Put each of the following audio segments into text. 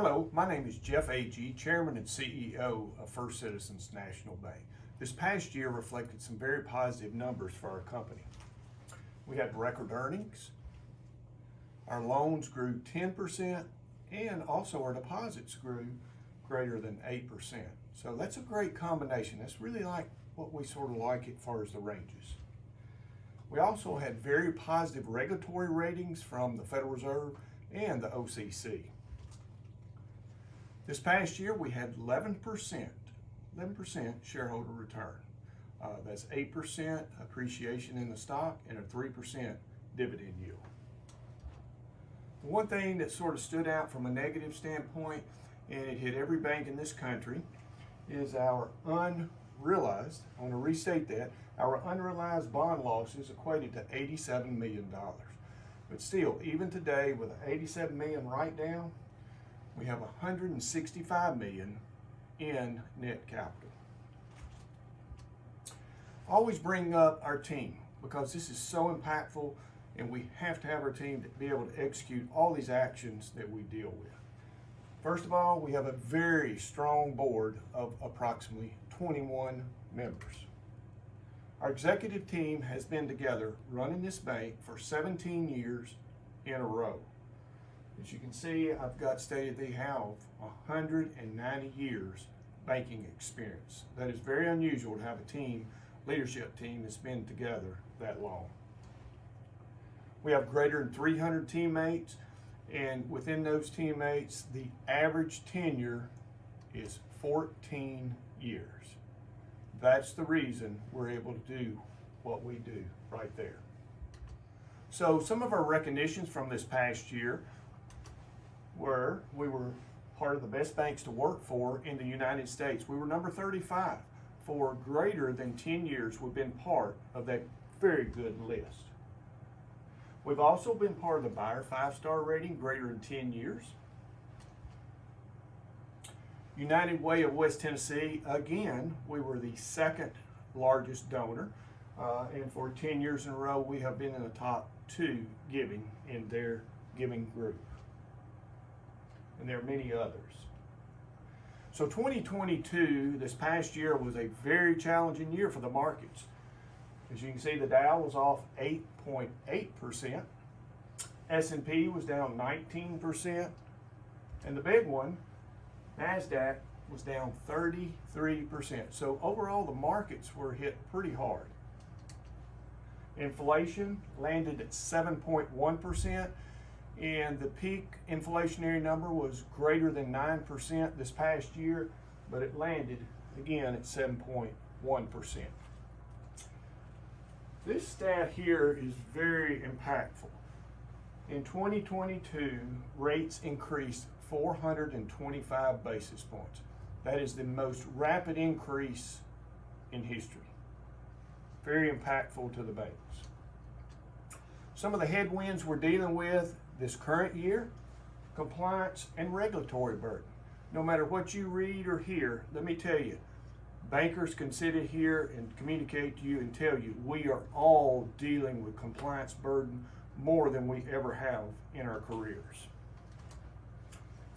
Hello, my name is Jeff Agee, Chairman and CEO of First Citizens National Bank. This past year reflected some very positive numbers for our company. We had record earnings, our loans grew 10%, and also our deposits grew greater than 8%. So that's a great combination. That's really like what we sort of like as far as the ranges. We also had very positive regulatory ratings from the Federal Reserve and the OCC. This past year, we had 11% shareholder return. That's 8% appreciation in the stock and a 3% dividend yield. The one thing that sort of stood out from a negative standpoint, and it hit every bank in this country, is our unrealized, I want to restate that, our unrealized bond losses equated to $87 million. But still, even today, with an $87 million write-down, we have $165 million in net capital. Always bring up our team because this is so impactful, and we have to have our team to be able to execute all these actions that we deal with. First of all, we have a very strong board of approximately 21 members. Our executive team has been together running this bank for 17 years in a row. As you can see, I've got stated they have 190 years banking experience. That is very unusual to have a leadership team that's been together that long. We have greater than 300 teammates, and within those teammates, the average tenure is 14 years. That's the reason we're able to do what we do right there. So some of our recognitions from this past year were, we were part of the best banks to work for in the United States. We were number 35. For greater than 10 years, we've been part of that very good list. We've also been part of the Buyer 5-star rating, greater than 10 years. United Way of West Tennessee, again, we were the second largest donor. And for 10 years in a row, we have been in the top 2 giving in their giving group. And there are many others. So 2022, this past year, was a very challenging year for the markets. As you can see, the Dow was off 8.8%. S&P was down 19%. And the big one, NASDAQ, was down 33%. So overall, the markets were hit pretty hard. Inflation landed at 7.1%. And the peak inflationary number was greater than 9% this past year, but it landed again at 7.1%. This stat here is very impactful. In 2022, rates increased 425 basis points. That is the most rapid increase in history. Very impactful to the banks. Some of the headwinds we're dealing with this current year: compliance and regulatory burden. No matter what you read or hear, let me tell you, bankers can sit here and communicate to you and tell you we are all dealing with compliance burden more than we ever have in our careers.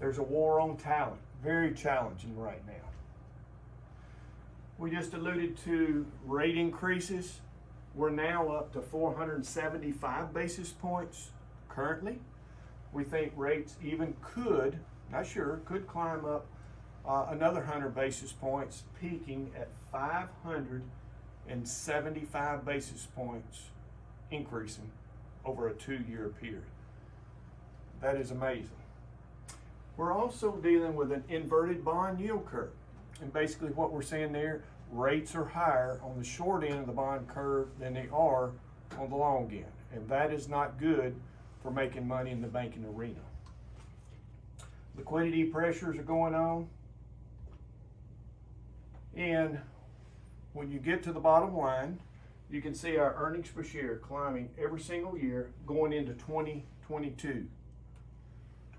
There's a war on talent, very challenging right now. We just alluded to rate increases. We're now up to 475 basis points currently. We think rates even could, not sure, could climb up another 100 basis points, peaking at 575 basis points, increasing over a 2-year period. That is amazing. We're also dealing with an inverted bond yield curve. And basically what we're saying there, rates are higher on the short end of the bond curve than they are on the long end. And that is not good for making money in the banking arena. Liquidity pressures are going on. And when you get to the bottom line, you can see our earnings per share climbing every single year going into 2022.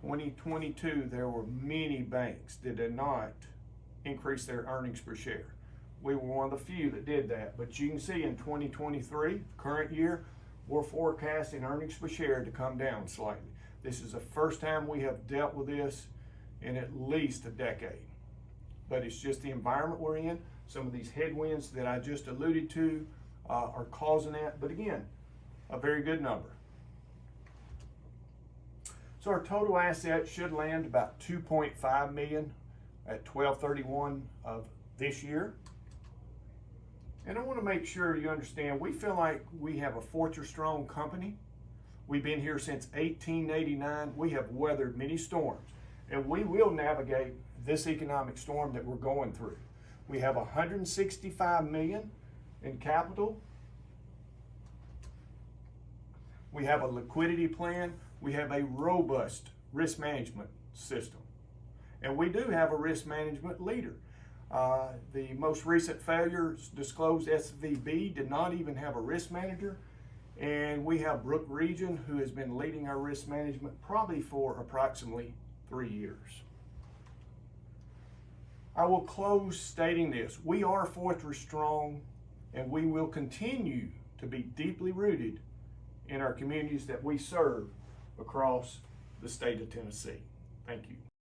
2022, there were many banks that did not increase their earnings per share. We were one of the few that did that. But you can see in 2023, current year, we're forecasting earnings per share to come down slightly. This is the first time we have dealt with this in at least a decade. But it's just the environment we're in. Some of these headwinds that I just alluded to are causing that. But again, a very good number. So our total assets should land about 2.5 million at 12/31 of this year. And I want to make sure you understand, we feel like we have a fortress strong company. We've been here since 1889. We have weathered many storms, and we will navigate this economic storm that we're going through. We have 165 million in capital. We have a liquidity plan. We have a robust risk management system. And we do have a risk management leader. The most recent failures disclosed SVB did not even have a risk manager. And we have Brook Region, who has been leading our risk management probably for approximately 3 years. I will close stating this. We are fortress strong, and we will continue to be deeply rooted in our communities that we serve across the state of Tennessee. Thank you.